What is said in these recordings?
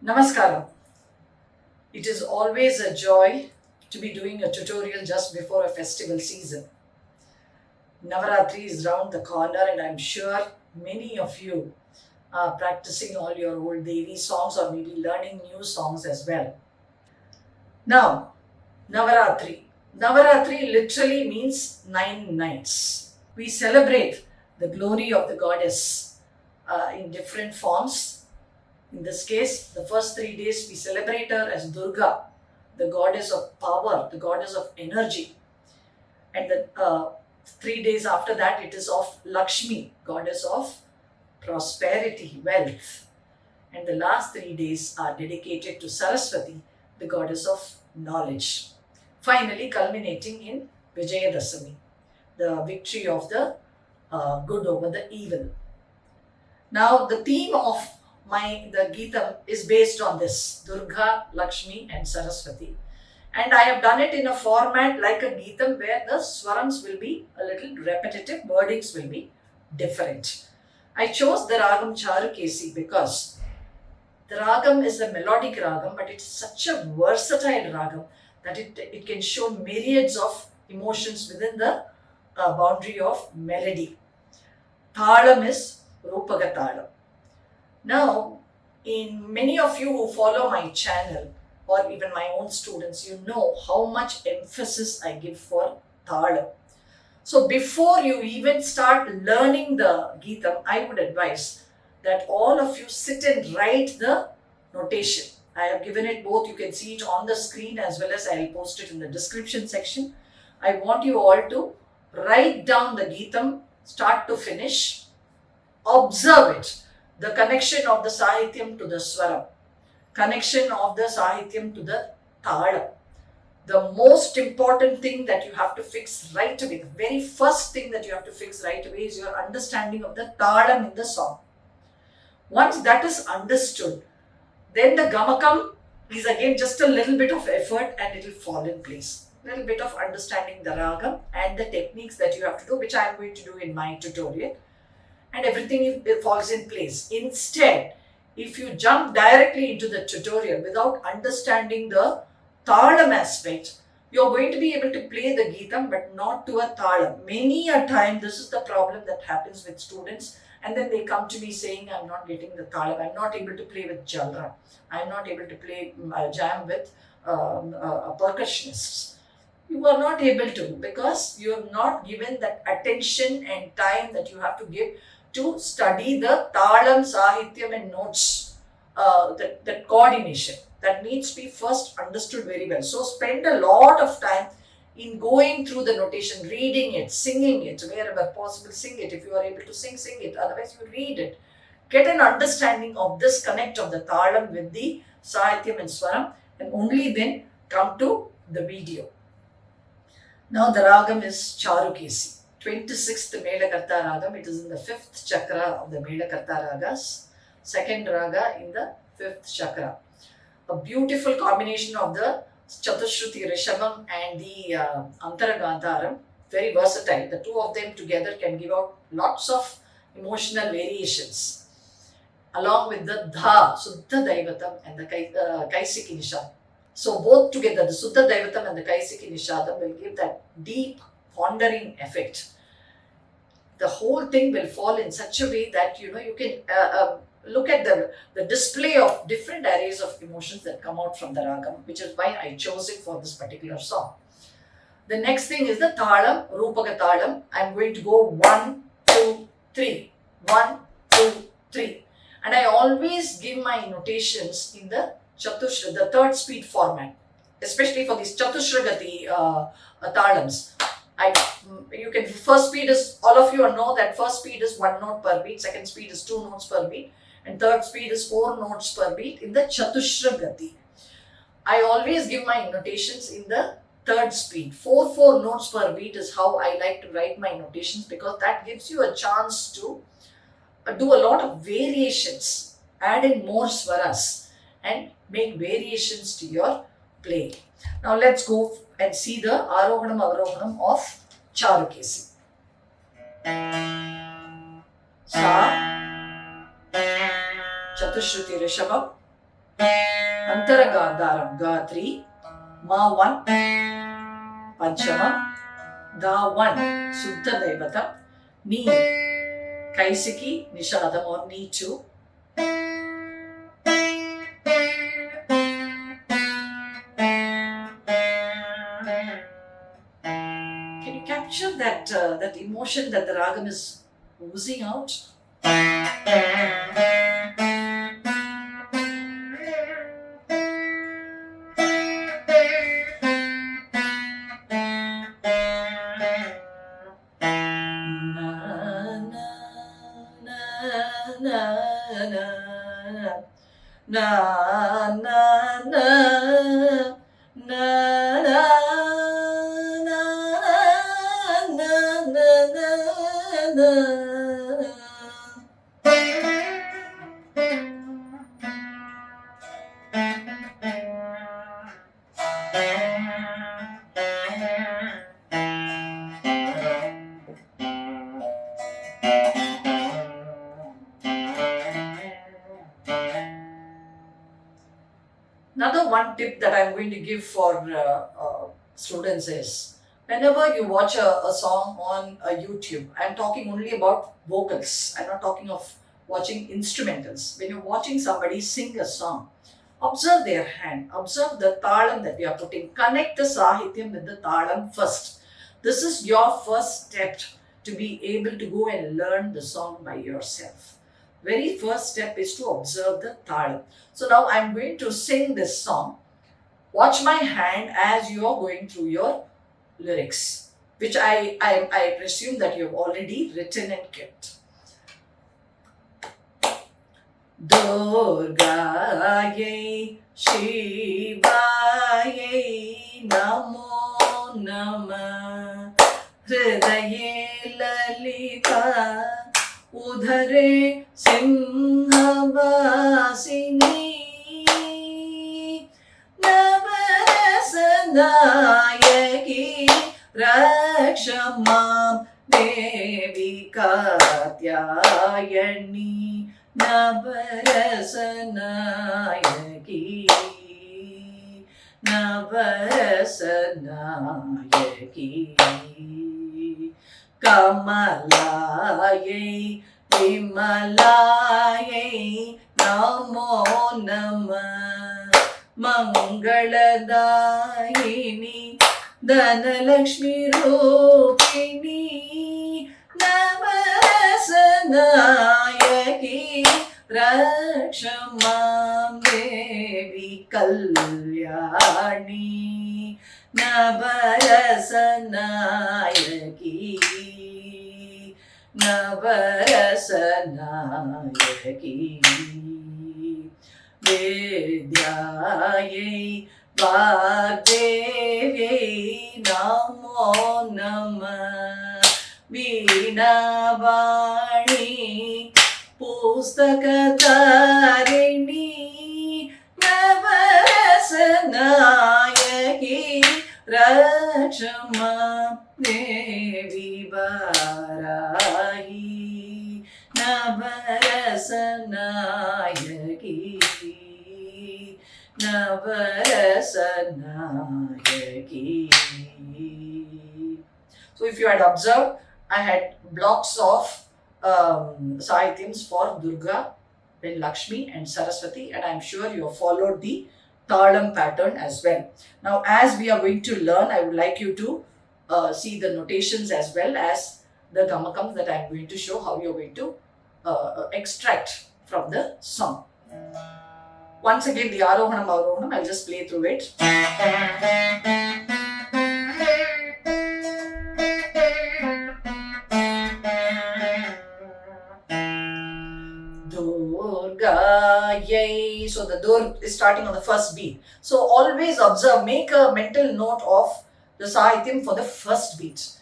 Namaskaram. It is always a joy to be doing a tutorial just before a festival season. Navaratri is round the corner and I'm sure many of you are practicing all your old Devi songs or maybe learning new songs as well. Now, Navaratri. Navaratri literally means 9 nights. We celebrate the glory of the goddess in different forms. In this case, the first 3 days we celebrate her as Durga, the goddess of power, the goddess of energy. And the 3 days after that, it is of Lakshmi, goddess of prosperity, wealth. And the last 3 days are dedicated to Saraswati, the goddess of knowledge. Finally, culminating in Vijayadasami, the victory of the good over the evil. Now, the theme of the Geetham is based on this Durga, Lakshmi and Saraswati, and I have done it in a format like a Geetham where the swarams will be a little repetitive, wordings will be different. I chose the ragam Charukesi because the ragam is a melodic ragam, but it's such a versatile ragam that it can show myriads of emotions within the boundary of melody. Talam is Roopakam. Now, in many of you who follow my channel or even my own students, you know how much emphasis I give for Talam. So before you even start learning the Geetham, I would advise that all of you sit and write the notation. I have given it both, you can see it on the screen as well as I will post it in the description section. I want you all to write down the Geetham, start to finish, observe it. The connection of the Sahityam to the Swaram, connection of the Sahityam to the Talam. The most important thing that you have to fix right away, the very first thing that you have to fix right away is your understanding of the Talam in the song. Once that is understood, then the Gamakam is again just a little bit of effort and it will fall in place. A little bit of understanding the Ragam and the techniques that you have to do, which I am going to do in my tutorial. And everything falls in place. Instead, if you jump directly into the tutorial without understanding the Talam aspect, you're going to be able to play the Geetham but not to a Talam. Many a time, this is the problem that happens with students, and then they come to me saying, I'm not getting the Talam, I'm not able to play with Jalra, I'm not able to play jam with percussionists. You are not able to because you have not given that attention and time that you have to give to study the Talam, Sahityam and notes, that coordination. That needs to be first understood very well. So spend a lot of time in going through the notation, reading it, singing it, wherever possible sing it. If you are able to sing it. Otherwise you read it. Get an understanding of this connect of the Talam with the Sahityam and Swaram and only then come to the video. Now the Ragam is Charukesi. 26th Mela Ragam, it is in the 5th chakra of the Mela Ragas, second raga in the 5th chakra. A beautiful combination of the Chatushruti Rishabam and the Antaragantaram, very versatile. The two of them together can give out lots of emotional variations, along with the Dha, Suddha Daivatam and the Kaisiki Nishadam. So both together, the Suddha Daivatam and the Kaisiki Nishadam will give that deep pondering effect. The whole thing will fall in such a way that you can look at the display of different arrays of emotions that come out from the ragam, which is why I chose it for this particular song. The next thing is the Talam, Roopaka Talam. I'm going to go 1, 2, 3, 1, 2, 3, and I always give my notations in the the third speed format, especially for these Chatushragati Talams. First speed is, all of you know that first speed is 1 note per beat, second speed is 2 notes per beat, and third speed is 4 notes per beat in the Chatushragati. I always give my notations in the third speed. 4 notes per beat is how I like to write my notations because that gives you a chance to do a lot of variations, add in more swaras and make variations to your play. Now let's go and see the Arohanam, Avarohanam of Charukesi. Sa, Chatushruti Rishabam, Antara Gandharam, Ga 3, Ma 1, Panchama, Da 1, Suddha Daivata, Ni, Kaisiki, Nishadam or Ni 2. Can you capture that emotion that the ragam is oozing out? Na na na na Another one tip that I'm going to give for students is whenever you watch a song on YouTube, I'm talking only about vocals. I'm not talking of watching instrumentals. When you're watching somebody sing a song, observe their hand, observe the talam that we are putting, connect the sahityam with the talam first. This is your first step to be able to go and learn the song by yourself. Very first step is to observe the talam. So now I'm going to sing this song. Watch my hand as you are going through your lyrics, which I presume that you have already written and kept. Durga ye shiva ye namo nama hrda lalita Udare simha yaki rasa devi katyayani Navaratiri Kamalaye Vimalaye namo Mangaladayini Lakshmi yaki Rakshama Devi Kalyani yaki Navarasanayaki Vidyaye Vagdevi namo Vinavani Pustakatarini Navarasanayaki Rakshama Devi Varahi Navarasanayaki Navarasanayaki. So if you had observed, I had blocks of sahityams for Durga, then Lakshmi and Saraswati, and I'm sure you have followed the Talam pattern as well. Now as we are going to learn, I would like you to see the notations as well as the gamakams that I'm going to show how you're going to extract from the song. Once again, the Arohanam, Avarohanam, I'll just play through it. Durga yay. So the dur is starting on the first beat. So always observe, make a mental note of the sahityam for the first beat,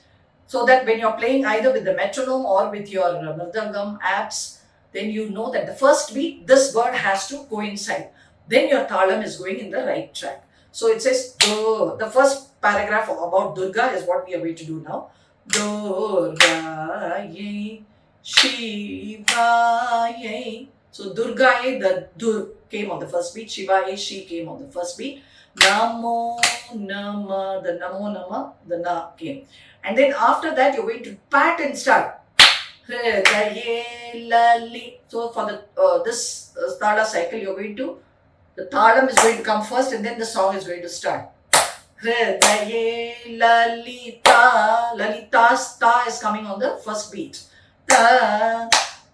so that when you're playing either with the metronome or with your mridangam apps, then you know that the first beat, this word has to coincide. Then your talam is going in the right track. So it says, the first paragraph about Durga is what we are going to do now. Durga ye, Shiva ye, So Durga, the Dur came on the first beat. Shiva, she came on the first beat. Namo, nama, the namo, nama, the na came. And then after that, you're going to pat and start. Hrda, lali. So for the this Tala cycle, you're going to, the Talam is going to come first and then the song is going to start. Hrda, Lalita. Lalita's ta is coming on the first beat. Ta,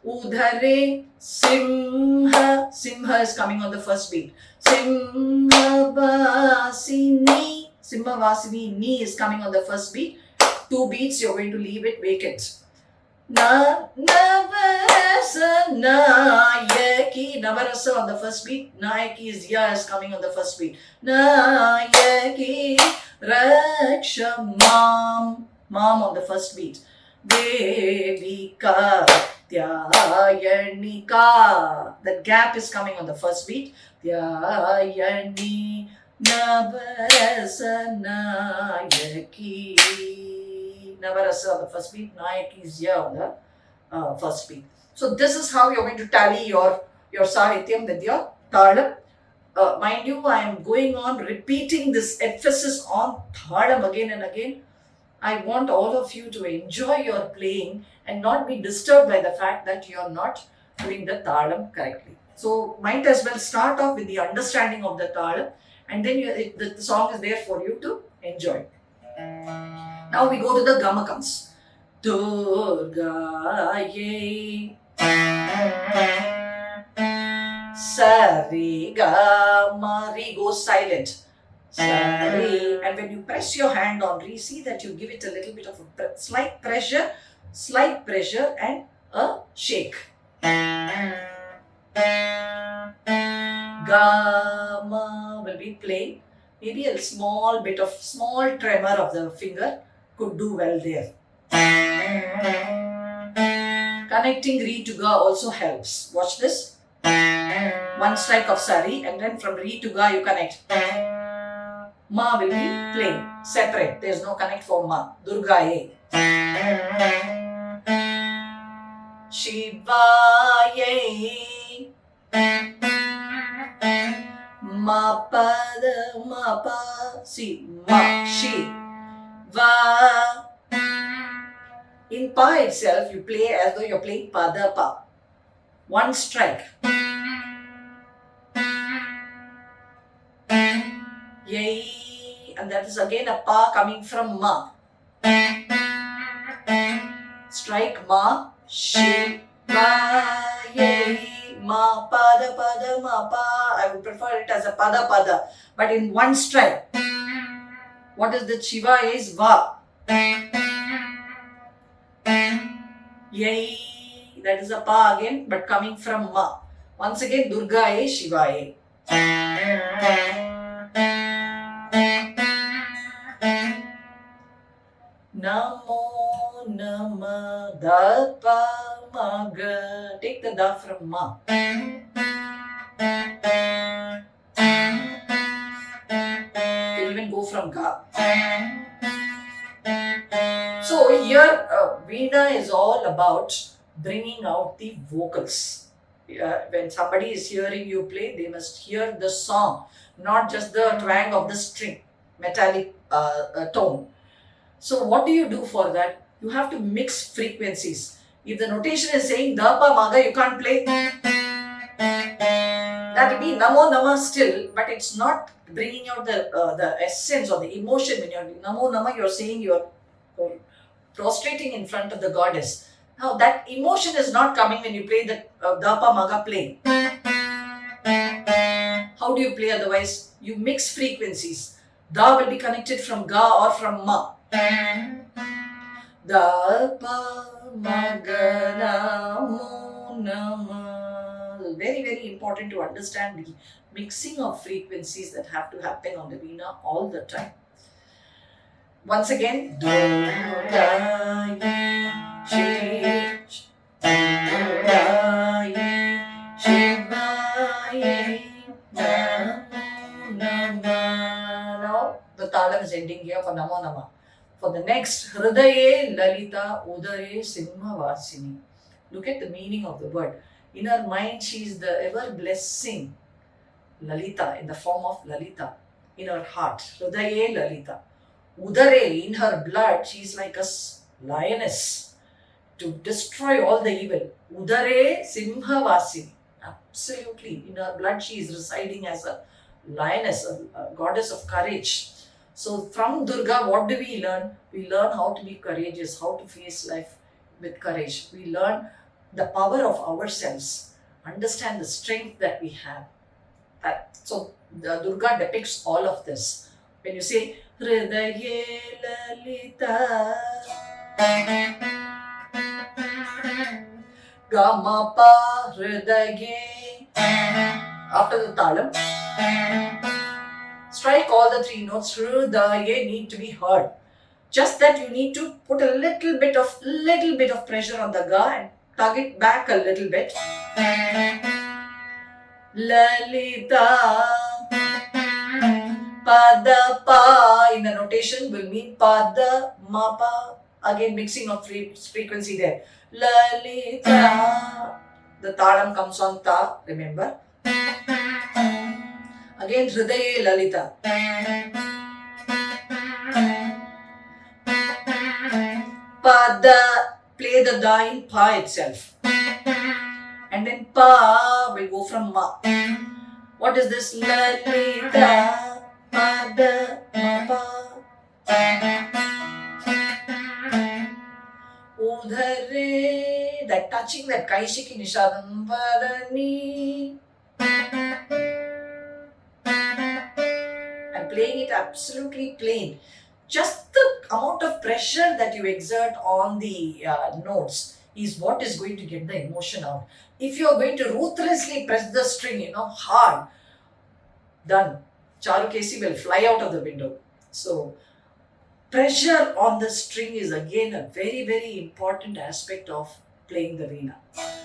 Udare, simha. Simha is coming on the first beat. Simha vasini. Simha vasini, ni is coming on the first beat. 2 beats, you're going to leave it vacant. Navarasa, yaki. Navarasa on the first beat. Yaki is ya is coming on the first beat. Yaki, raksha, mam. Mam on the first beat. Devika, Dhyayanika. That gap is coming on the first beat. Dhyayani, Navarasa, yaki. Navarasa on the first beat, Nayaki is here on the first beat. So this is how you're going to tally your Sahityam with your Talam. Mind you, I am going on repeating this emphasis on Talam again and again. I want all of you to enjoy your playing and not be disturbed by the fact that you are not doing the Talam correctly. So might as well start off with the understanding of the Talam, and then the song is there for you to enjoy. Now we go to the Gamakams. Durga ye Sari Gama. Re goes silent. Sari. And when you press your hand on Re, see that you give it a little bit of a slight pressure and a shake. Gama will be playing. Maybe a small tremor of the finger could do well there. Connecting Re to Ga also helps. Watch this. 1 strike of Sari, and then from Re to Ga you connect. Ma will be playing separate. There is no connect for Ma. Durga ye. Shiva ye. Ma pa da ma pa. See, ma, she, va. In pa itself, you play as though you're playing pa da pa. 1 strike. Yay. And that is again a pa coming from ma. Strike ma, she, va, yay. Ma, pada, pada, ma, pa. I would prefer it as a pada, pada. But in 1 strike. What is the Shiva is? Va. Yay. That is a pa again, but coming from ma. Once again, Durga is Shiva is. Namo, nama, da, pa, ma, ga. Take the da from ma. You can even go from ga. So here, Veena is all about bringing out the vocals. When somebody is hearing you play, they must hear the song, not just the twang of the string, metallic tone. So what do you do for that? You have to mix frequencies. If the notation is saying da pa ma ga, you can't play. That will be namo nama still, but it's not bringing out the essence or the emotion. When you're namo nama, you're saying you're prostrating in front of the goddess. Now that emotion is not coming when you play the da pa ma ga play. How do you play otherwise? You mix frequencies. Da will be connected from ga or from ma. Da pa ma ga namo nama. Very, very important to understand the mixing of frequencies that have to happen on the veena all the time. Once again, Durga ye, Durga ye, Shiva ye, Namo Nama. Now the talam is ending here for Namo Nama. For the next, hrda, Lalita, Udare, simha, vasini. Look at the meaning of the word. In her mind, she is the ever blessing Lalita in the form of Lalita. In her heart, Hridaye Lalita. Udare, in her blood, she is like a lioness to destroy all the evil. Udare simha vasini. Absolutely. In her blood, she is residing as a lioness, a goddess of courage. So from Durga, what do we learn? We learn how to be courageous, how to face life with courage. We learn the power of ourselves, understand the strength that we have. So the Durga depicts all of this. When you say Hridaye Lalita Gamapa Hridaye, after the Talam, strike all the three notes. Hridaye need to be heard. Just that you need to put a little bit of pressure on the ga and tug it back a little bit. Lalita Pada Pa in the notation will mean Pada Mapa. Again, mixing of frequency there. Lalita. The Talam comes on Ta, remember. Again, Hridaye Lalita. Pada, play the Da in Pa itself. And then Pa will go from Ma. What is this? Lalita Pada Ma Udare. That touching, that Kaishiki Nishadam Vadani. I'm playing it absolutely plain. Just the amount of pressure that you exert on the notes is what is going to get the emotion out. If you are going to ruthlessly press the string, hard, done. Charukesi will fly out of the window. So, pressure on the string is again a very, very important aspect of playing the veena.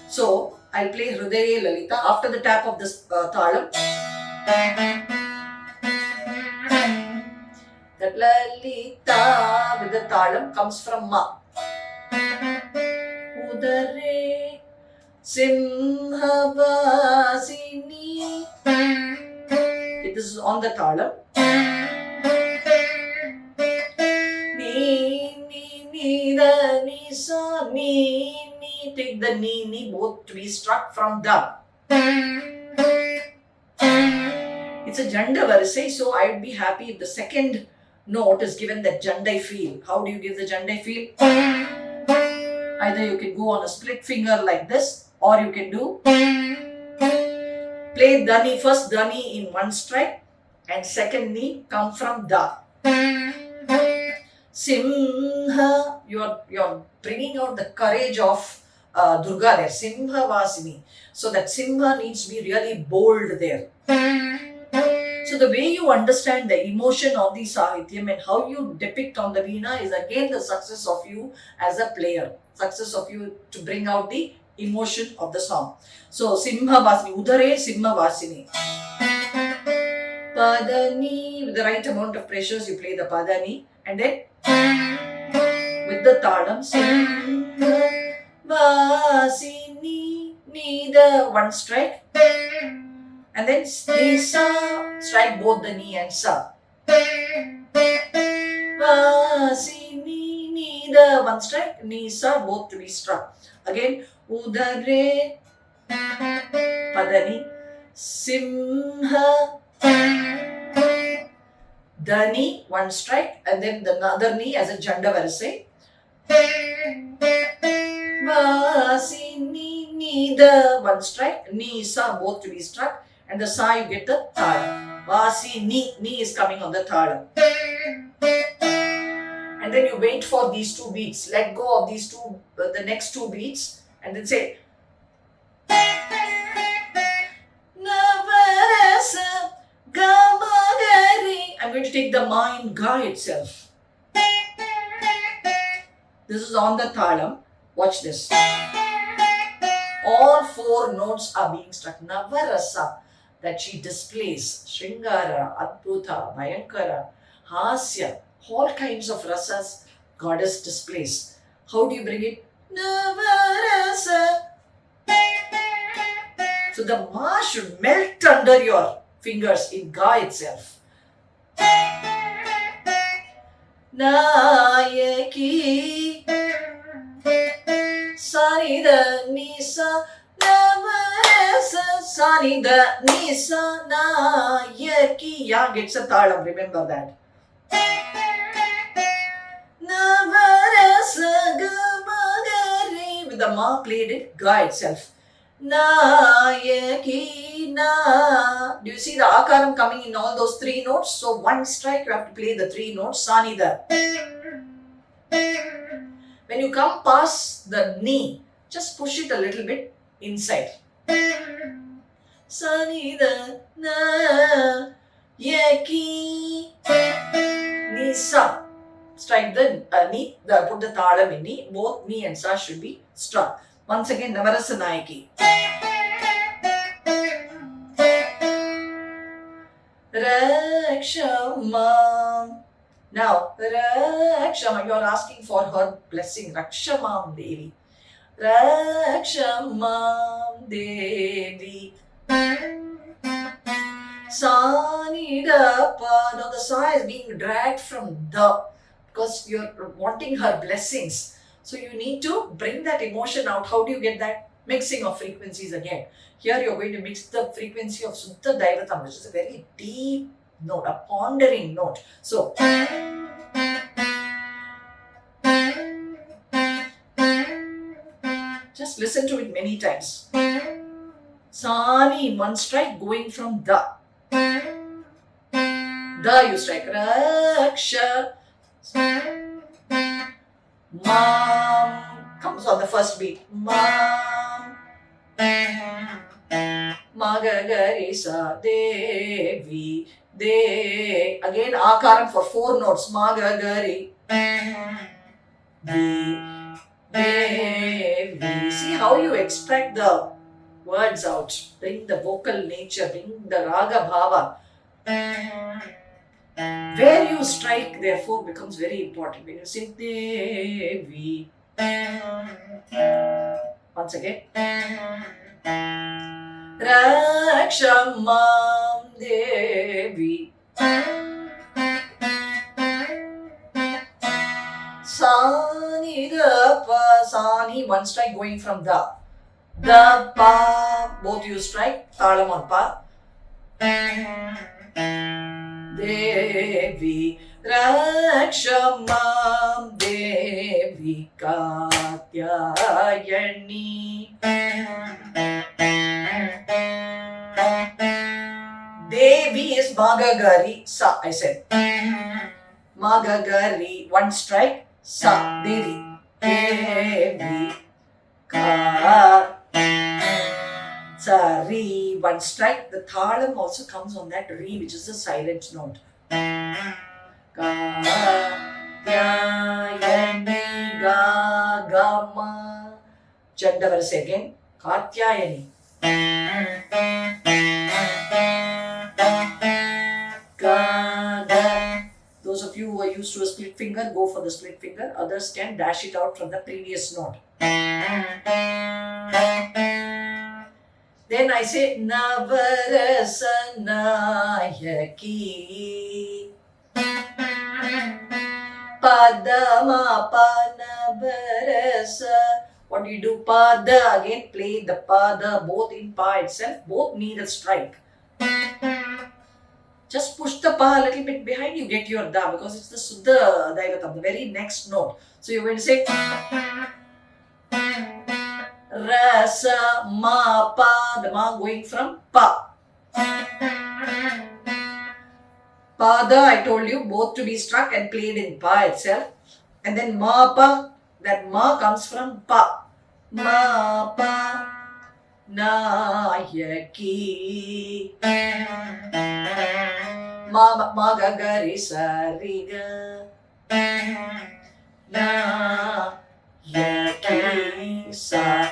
So, I'll play Hridaye Lalita after the tap of this Talam. That Lalita with the Talam comes from Ma. Udare simha vasini. This is on the Talam. Ni, ni, ni, da, ni, sa, ni, ni. Take the ni, both to be struck from the. It's a Janda Varisai, so I would be happy if the second note is given that Jandai feel. How do you give the Jandai feel? Either you can go on a split finger like this, or you can do play Dani first, Dani in one strike, and second knee come from Da. Simha, you're bringing out the courage of Durga there. Simha Vasini. So that Simha needs to be really bold there. So the way you understand the emotion of the Sahityam and how you depict on the veena is again the success of you as a player. Success of you to bring out the emotion of the song. So Simha Vasini, Udare Simha Vasini. Padani, with the right amount of pressures you play the Padani, and then with the Talam, Simha Vasini, ni the one strike. And then ni sa, strike both the ni and sa. Vasini, ni the one strike, ni sa, both to be struck. Again, Udare, Padani, Simha, Dani, one strike, and then the other knee as a Janda Varisai. Vasini, ni the one strike, ni sa, both to be struck. And the sa you get the Talam. Vasi ni is coming on the Talam. And then you wait for these two beats. Let go of these two, the next two beats, and then say Navarasa Gamagari. I'm going to take the ma in ga itself. This is on the Talam. Watch this. All four notes are being struck. Navarasa, that she displays. Shringara, Adbhuta, Bhayankara, Hasya, all kinds of rasas goddess displays. How do you bring it? Navarasa. So the ma should melt under your fingers in ga itself. Nayaki Sarida Nisa Navarasa Sarida Nisa Nayaki. Ya gets a talam, remember that. Navarasa Gamagari with the ma played it ga itself. Nayaki na. Do you see the akaram coming in all those three notes? So one strike you have to play the three notes. Sanida. When you come past the knee, just push it a little bit inside. Sanida na yaki nisa. Strike the knee. Put the talam in knee. Both knee and sa should be struck. Once again, Navarasa Nayaki. Rakshamam. Now, Rakshamam, you are asking for her blessing. Rakshamam Devi. Rakshamam Devi. Sanida Pa. Now the sa is being dragged from the, because you are wanting her blessings. So you need to bring that emotion out. How do you get that? Mixing of frequencies again. Here you are going to mix the frequency of Suddha Daivatam, which is a very deep note, a pondering note. So just listen to it many times. Sani in one strike, going from the. The you strike. Raksha. Mam comes on the first beat. Mam Magagarisa Devi De. Again akaram for four notes. Magagari Devi. See how you extract the words out. Bring the vocal nature. Bring the raga bhava. Where you strike, therefore, becomes very important. When you sing Devi, once again, Rakshamam Devi, Sani da pa, Sani, one strike going from the pa, both you strike, talam on pa. Devi Rakshamam Devi Katyayani. Devi is Magagari Sa, I said. Magagari, one strike, Sa, Devi. Devi Sari, one strike. The Thalam also comes on that Re, which is a silent note. Katyayani Ga Gama. Chandavarase again. Katyayani. Ga Ga. Those of you who are used to a split finger, go for the split finger. Others can dash it out from the previous note. Then I say Navarasa Nayaki Padama Panavarasa. What do you do? Pada. Again play the Pada both in Pa itself. Both need a strike. Just push the Pa a little bit behind, you get your Da, because it's the Suddha Daivatam, the very next note. So you're going to say Rasa Ma Pa, the Ma going from Pa. Pada, I told you, both to be struck and played in Pa itself. And then Ma Pa, that Ma comes from Pa. Ma Pa Nayaki Ma Ga Ga Re Sa Re Ga Nayaki Sa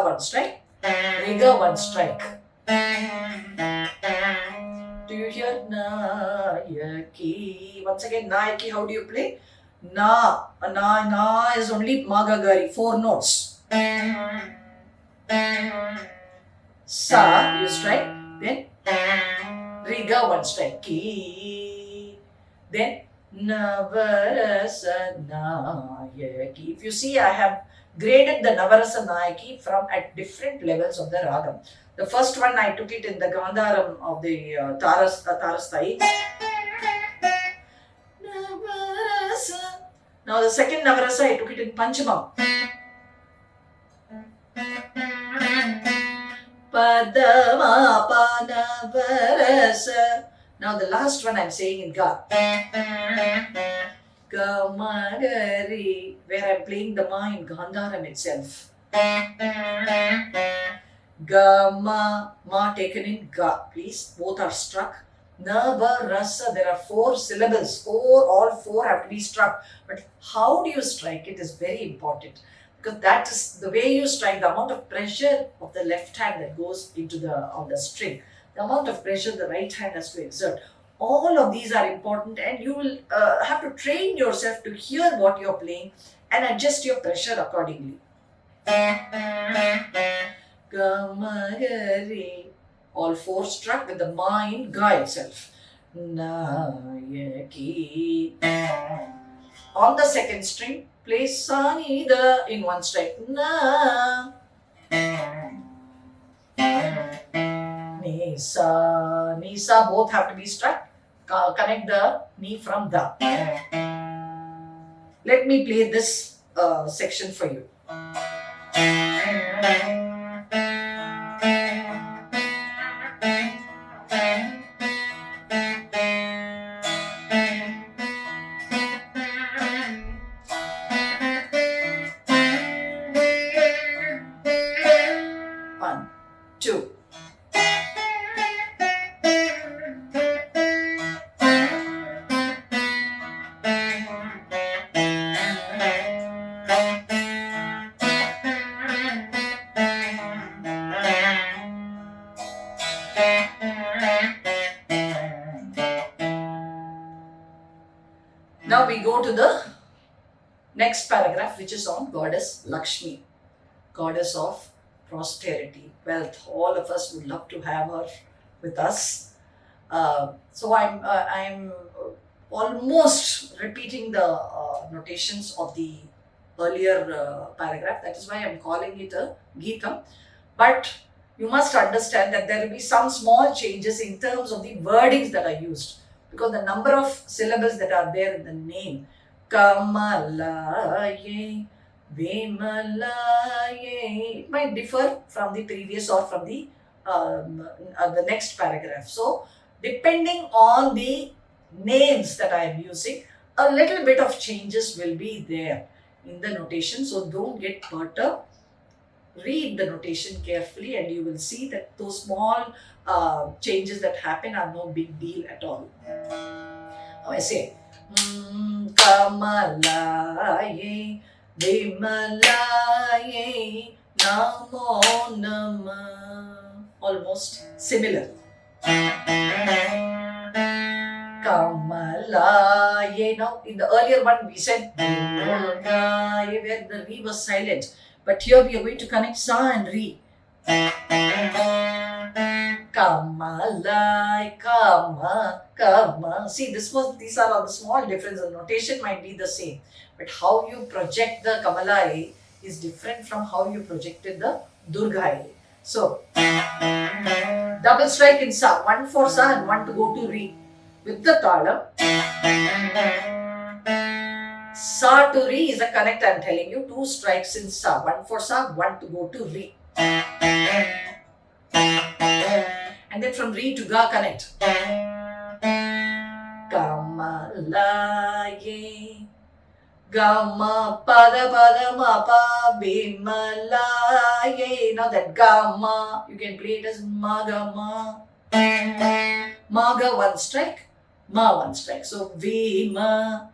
one strike, Re Ga one strike. Do you hear Nayaki? Once again, Nayaki, how do you play? Na is only Ma Ga Ga Re, 4 notes. Sa, you strike. Then Riga, one strike. Ki. Then Navarasa yaki. If you see, I have graded the Navarasa yaki from at different levels of the ragam. The first one I took it in the Gandharam of the Tarastai. Navarasa. Now the second Navarasa I took it in Panchamam. Padama Panavarasa. Now the last one I'm saying in Ga. Gamagari, where I'm playing the Ma in Gandharam itself. Gama, Ma taken in Ga, please. Both are struck. Nava, rasa, there are 4 syllables. All four have to be struck. But how do you strike it is very important. Because that is the way you strike, the amount of pressure of the left hand that goes into on the string, the amount of pressure the right hand has to exert. All of these are important, and you will have to train yourself to hear what you're playing and adjust your pressure accordingly. Gamagari. All 4 struck with the Ma in Ga itself. Yaki. On the second string, play Sa Ni Da in one strike. Na. Ni Sa. Ni Sa both have to be struck. Connect the Ni from Da. Let me play this section for you. Now we go to the next paragraph, which is on Goddess Lakshmi, Goddess of prosperity, wealth. All of us would love to have her with us. So I'm almost repeating the notations of the earlier paragraph. That is why I'm calling it a Geetham. But you must understand that there will be some small changes in terms of the wordings that are used, because the number of syllables that are there in the name, Kamalaye, Vimalaye, it might differ from the previous or from the next paragraph. So, depending on the names that I am using, a little bit of changes will be there in the notation. So, don't get caught up. Read the notation carefully and you will see that those small changes that happen are no big deal at all. Now I say, Kamalaye, Vimalaye, namo nama. Almost similar. Kamalaye. Now in the earlier one we said Durga, where the Re was silent. But here we are going to connect Sa and Re. Kamalai, Kama, Kama. See, these are all the small differences. The notation might be the same, but how you project the Kamalai is different from how you projected the Durga. So, double strike in Sa, one for Sa and one to go to Re. With the Talam, Sa to Re is a connect, I am telling you. 2 strikes in Sa, one for Sa, one to go to Re. And then from Re to Ga connect. Kamalaye, Gama, Pada, Pada, Mapa, Bimalaye. Now that Gama, you can play it as Magama. Maga, 1 strike. Ma, 1 strike. So, Vima.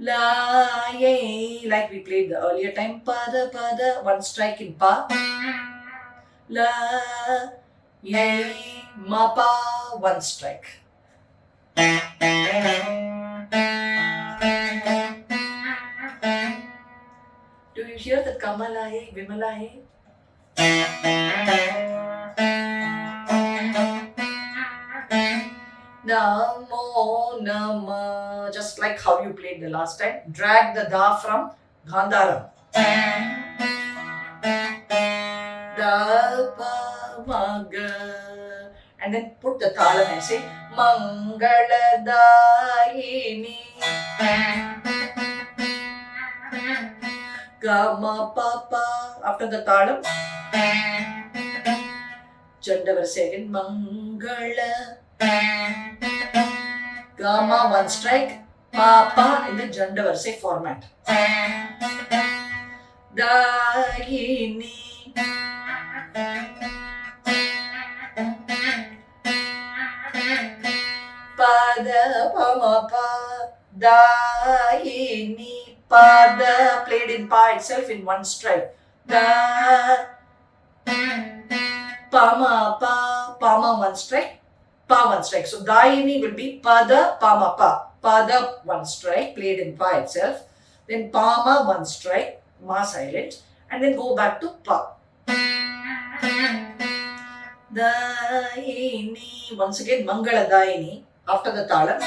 La, ye, like we played the earlier time. Pada, pada, 1 strike in Pa. La, ye, ma, pa, 1 strike. Do you hear that Kamalaye, Vimalaye? Namo, nama. Just like how you played the last time. Drag the da from Gandharam. Da, pa, maga. And then put the talam and say Mangaladayini. Gama, papa. After the talam. Jandavar second. Mangala. Gama one strike, papa in the Jandavarse format. Dayini. Pada pamapa. Dayini. Pada played in pa itself in one strike. Da. Pama pa. Pama one strike. Pa one strike. So Dayini will be Pada Pama Pa. Pada one strike, played in Pa itself. Then Pama one strike, Ma silent. And then go back to Pa. Dayini. Once again Mangala Dayini. After the Talam.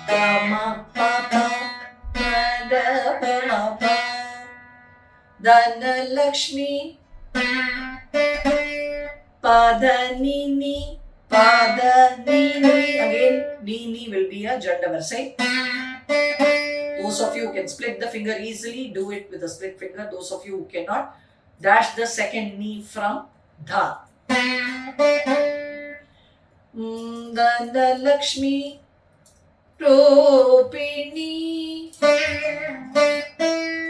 Pama Papa. Pada Pama Pa. Dana Lakshmi. Pada Nini. Pada Nini. Again, Nini will be a Jandavarse. Those of you who can split the finger easily, do it with a split finger. Those of you who cannot, dash the second Ni from Dha. Dana Lakshmi. Rupini.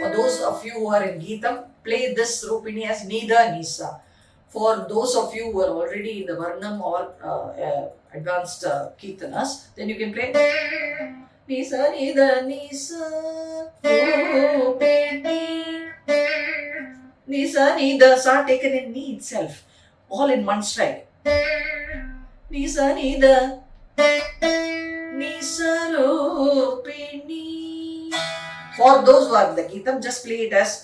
For those of you who are in Geetham, play this Rupini as Nida Nisa. For those of you who are already in the Varnam or advanced Kirtanas, then you can play Nisa Nida Nisa Rupini. Nisa Nida Sa taken in Ni itself, all in one strike. Nisa Nida Nisa Rupini. For those who are in the Geetham, just play it as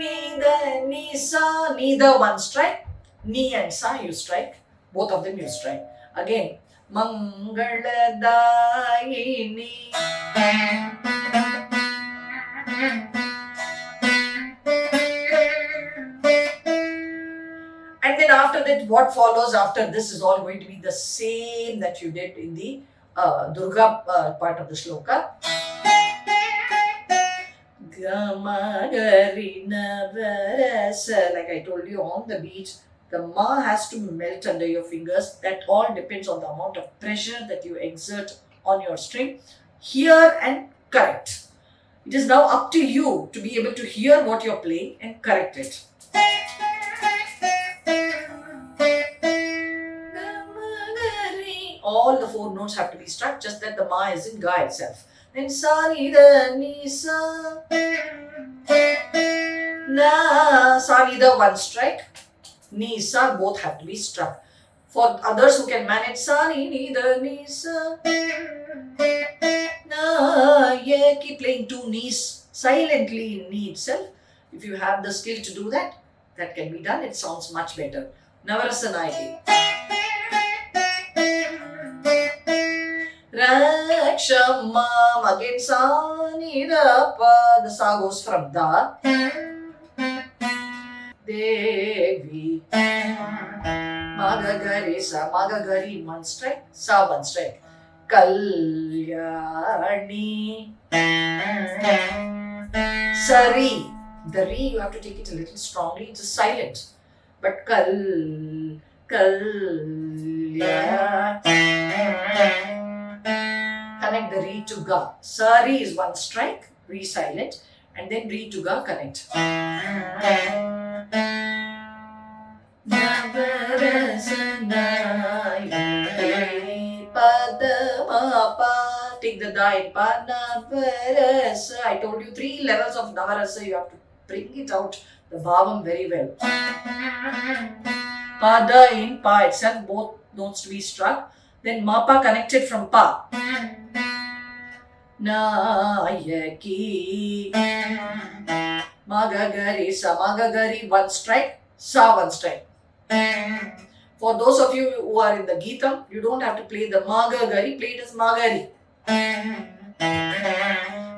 Nida, Nisa, Nida one strike, Ni and Sa you strike, both of them you strike. Again, Mangaladayini. And then after that, what follows after this is all going to be the same that you did in the Durga part of the shloka. Gamagari Navarasa. Like I told you, on the beach, the ma has to melt under your fingers. That all depends on the amount of pressure that you exert on your string. Hear and correct. It is now up to you to be able to hear what you're playing and correct it. All the four notes have to be struck, just that the ma is in ga itself. Then sa ni da ni sa. Na sa ni da one strike, ni sa both have to be struck. For others who can manage sa ni da ni sa. Na yaki, playing two knees silently in ni itself. If you have the skill to do that, that can be done. It sounds much better. Navarasa yaki. Rakshamam. Again sa ni da pa. The sa goes from da. Devi. Magagari sa. Magagari in one strike. Sa one strike. Kalyani. Sari. The re you have to take it a little strongly. It's a silent. But Kalyani. Connect the re to ga. Sari is one strike, re silent, and then re to ga connect. Take the da in pa. Navarasa. I told you 3 levels of Navarasa. You have to bring it out, the bhavam, very well. Pada in pa itself, both notes to be struck. Then ma pa connected from pa. yaki. Magagari, sa magagari, one strike, sa one strike. For those of you who are in the Geetham, you don't have to play the magagari, play it as magari.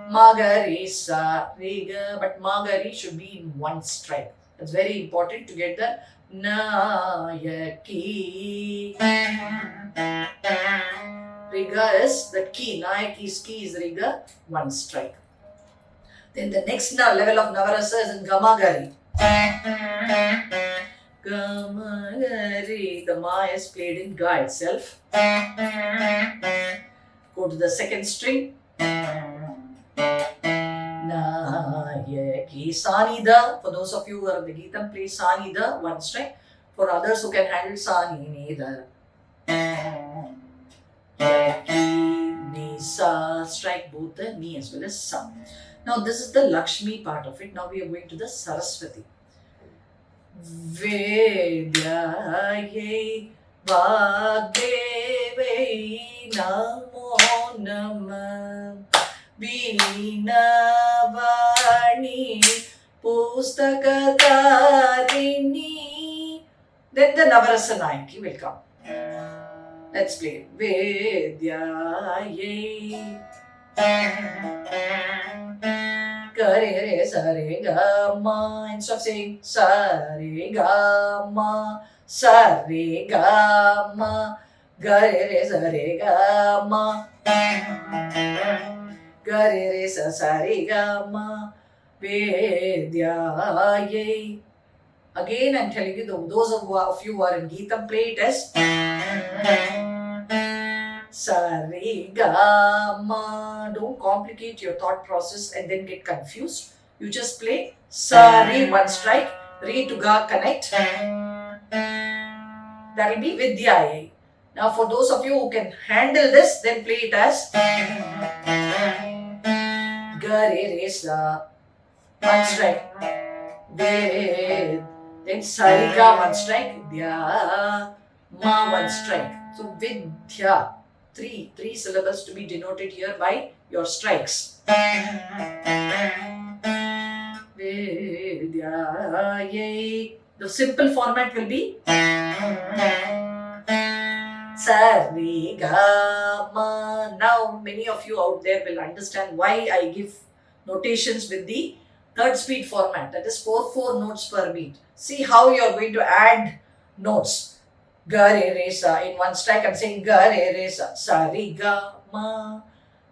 Magari, sa, riga, but magari should be in one strike. That's very important to get the nayaki. Riga is the key, nayaki's key is riga, one strike. Then the next level of Navarasa is in Gamagari. Gamagari, the ma is played in ga itself. Go to the second string. Nayaki, sanida. For those of you who are in the Geetham, play sanida, one string. For others who can handle sani, nida. Yaki, ni, sa, strike both the ni as well as sa. Now this is the Lakshmi part of it. Now we are going to the Saraswati. Vedyaye Vagdevai namo nama Vinavani Pustakatarini. Then the Navarasa Nayaki will come. Let's play. Vedyaye Gare re sa re ga ma. Instead of saying sa re ga ma, sa re ga ma, gare re sa re ga ma, gare re sa re ga ma, vedyaye. Again, I'm telling you, those of you who are in Geetham, play it as Sa-re-ga-ma. Don't complicate your thought process and then get confused. You just play sa-re, one strike, re to ga connect. That will be vidyaye. Now for those of you who can handle this, then play it as ga-re-re-sa, one strike, ved, then sa-re-ga, one strike, dya-ma, one strike. So vidya. Three syllables to be denoted here by your strikes. Vidyaye. The simple format will be Sa-re-ga-ma. Now many of you out there will understand why I give notations with the third speed format. That is 4 notes per beat. See how you are going to add notes. Ga re re sa. In one strike, I'm saying ga re re sa, sa re ga ma.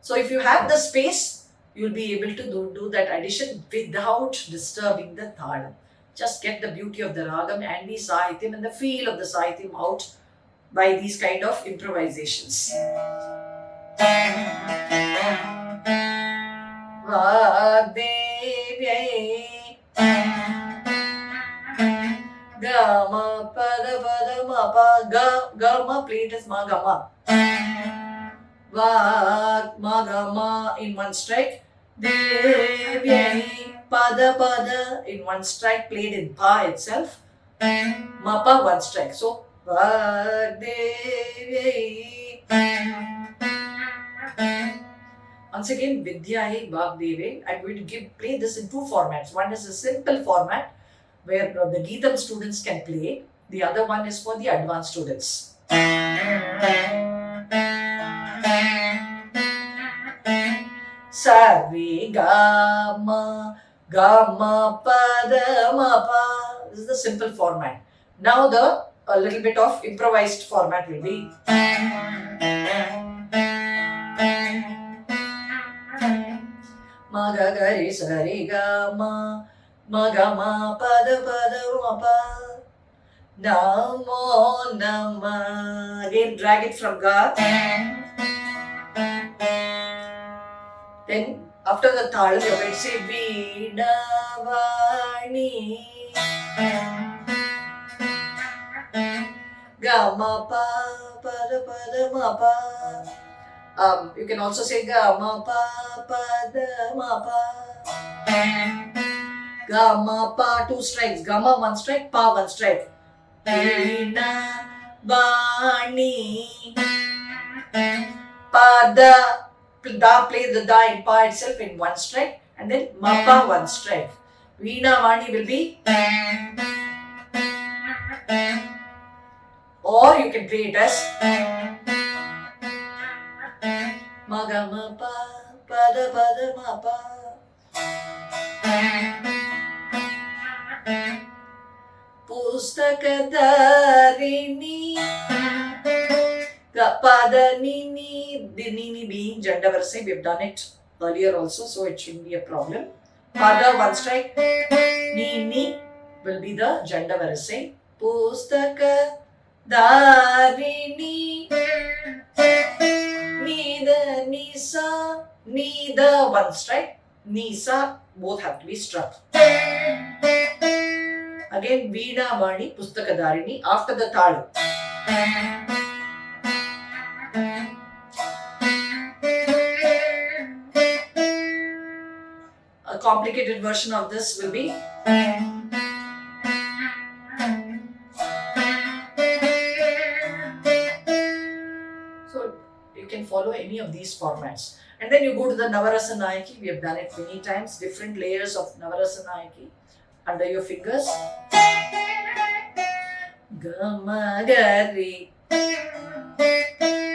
So if you have the space, you'll be able to do that addition without disturbing the Talam. Just get the beauty of the ragam and the sahityam and the feel of the sahityam out by these kind of improvisations. Vagdevyai Gama pada pada ma pa ga gama, play it as ma gama. Va ma gama in one strike. Devyai pada pada in one strike, played in pa itself. Ma pa one strike. So va devyai. Once again, Vidyaye Bhagdeve. I'm going to play this in two formats. One is a simple format where the Geetham students can play. The other one is for the advanced students. Sa-re-ga-ma, ga-ma, pa-da-ma-pa. This is the simple format. Now a little bit of improvised format will be ma-ga-ga-re, sa-re-ga-ma, ma-ga-ma, pa-da-pa-da-ma-pa, namo, nama. Again, drag it from ga. Then, after the Theal, you're going to say Vinavani, ga-ma-pa, pa-da-pa-da-ma-pa. You can also say ga-ma-pa, pa-da-ma-pa. Ga-ma-pa, two strikes. Ga-ma, one strike. Pa, one strike. Vinavani, pa-da, Da play the da in pa itself in one strike, and then ma pa one strike. Veena Vani will be, or you can play it as ma ga ma pa pa da ma pa. Pustakadarini Pada Nini, the Nini being gender verse. We have done it earlier also, so it shouldn't be a problem. Pada one strike, Nini will be the gender verse. Pustaka Darini Nida Nisa Nida one strike, Nisa both have to be struck. Again, Veena Vani Pustakadarini after the Talam. A complicated version of this will be so you can follow any of these formats. And then you go to the Navarasa yaki. We have done it many times. Different layers of Navarasa yaki under your fingers. Gamagari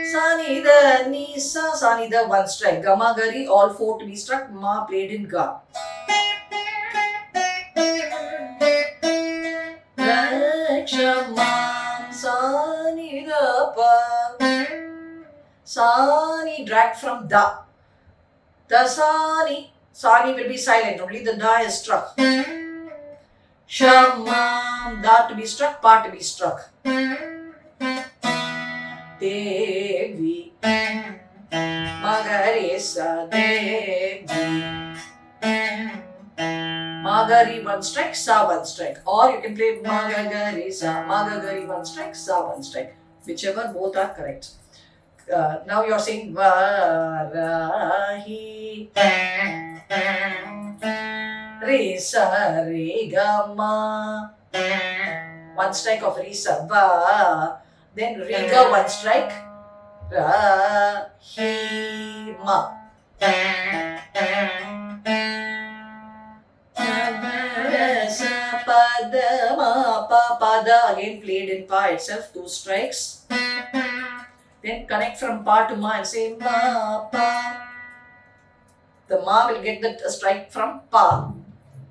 Sanida Nisa Sanida one strike. Gamagari all four to be struck. Ma played in Ga. Lakshamam Sanida Pa Sani dragged from Da. The Sani will be silent. Only the Da is struck. Shamam, Da to be struck, Pa to be struck. Devi, Magaresa, Devi. Magari one strike, Sa one strike. Or you can play Magagaresa, Magagari one strike, Sa one strike. Whichever, both are correct. Now you are saying Varahi. Risa, Re, Ga, Ma. One strike of Risa, Va. Then Re, Ga, one strike. Ra, Hi, Ma. Narasa, Pada, Ma, Pa, Pada. Again played in Pa itself, two strikes. Then connect from Pa to Ma and say Ma, Pa. The Ma will get the strike from Pa.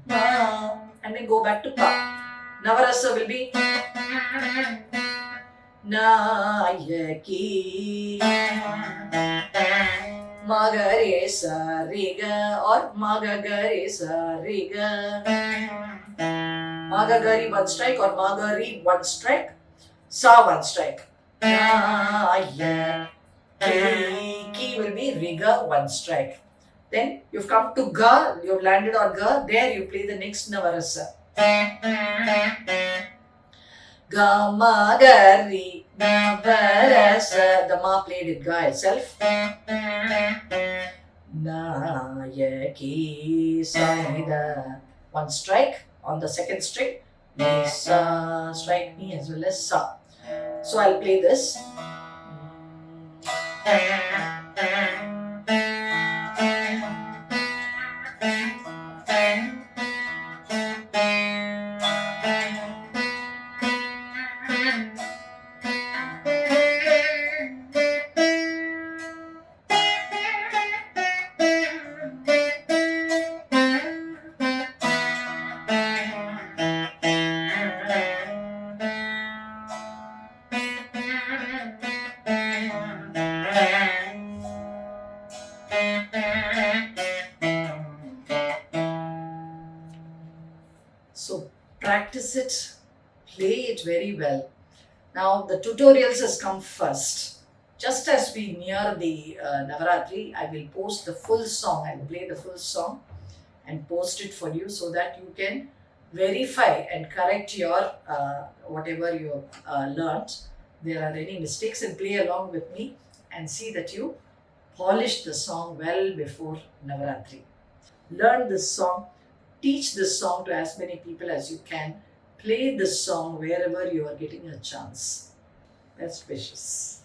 Ma, and then go back to Pa. Navarasa will be Na, Yaki. Magare Sa, Riga or Magagare Sa, Riga. Magagari one strike or Magari one strike. Sa one strike. Na, Yaki will be Riga one strike. Then you've come to Ga, you've landed on Ga, there you play the next Navarasa. Ga, Ma, Ga, Ri, Navarasa. The Ma played it Ga itself. Na, Yaki, Sa, Nida. One strike on the second string. Ni, Sa, strike me as well as Sa. So I'll play this. So practice it, play it very well. Now the tutorials has come first. Just as we near the Navaratri, I will post the full song. I will play the full song and post it for you so that you can verify and correct your whatever you learnt. There are any mistakes, and play along with me and see that you polish the song well before Navaratri. Learn this song, teach this song to as many people as you can. Play this song wherever you are getting a chance. Best wishes.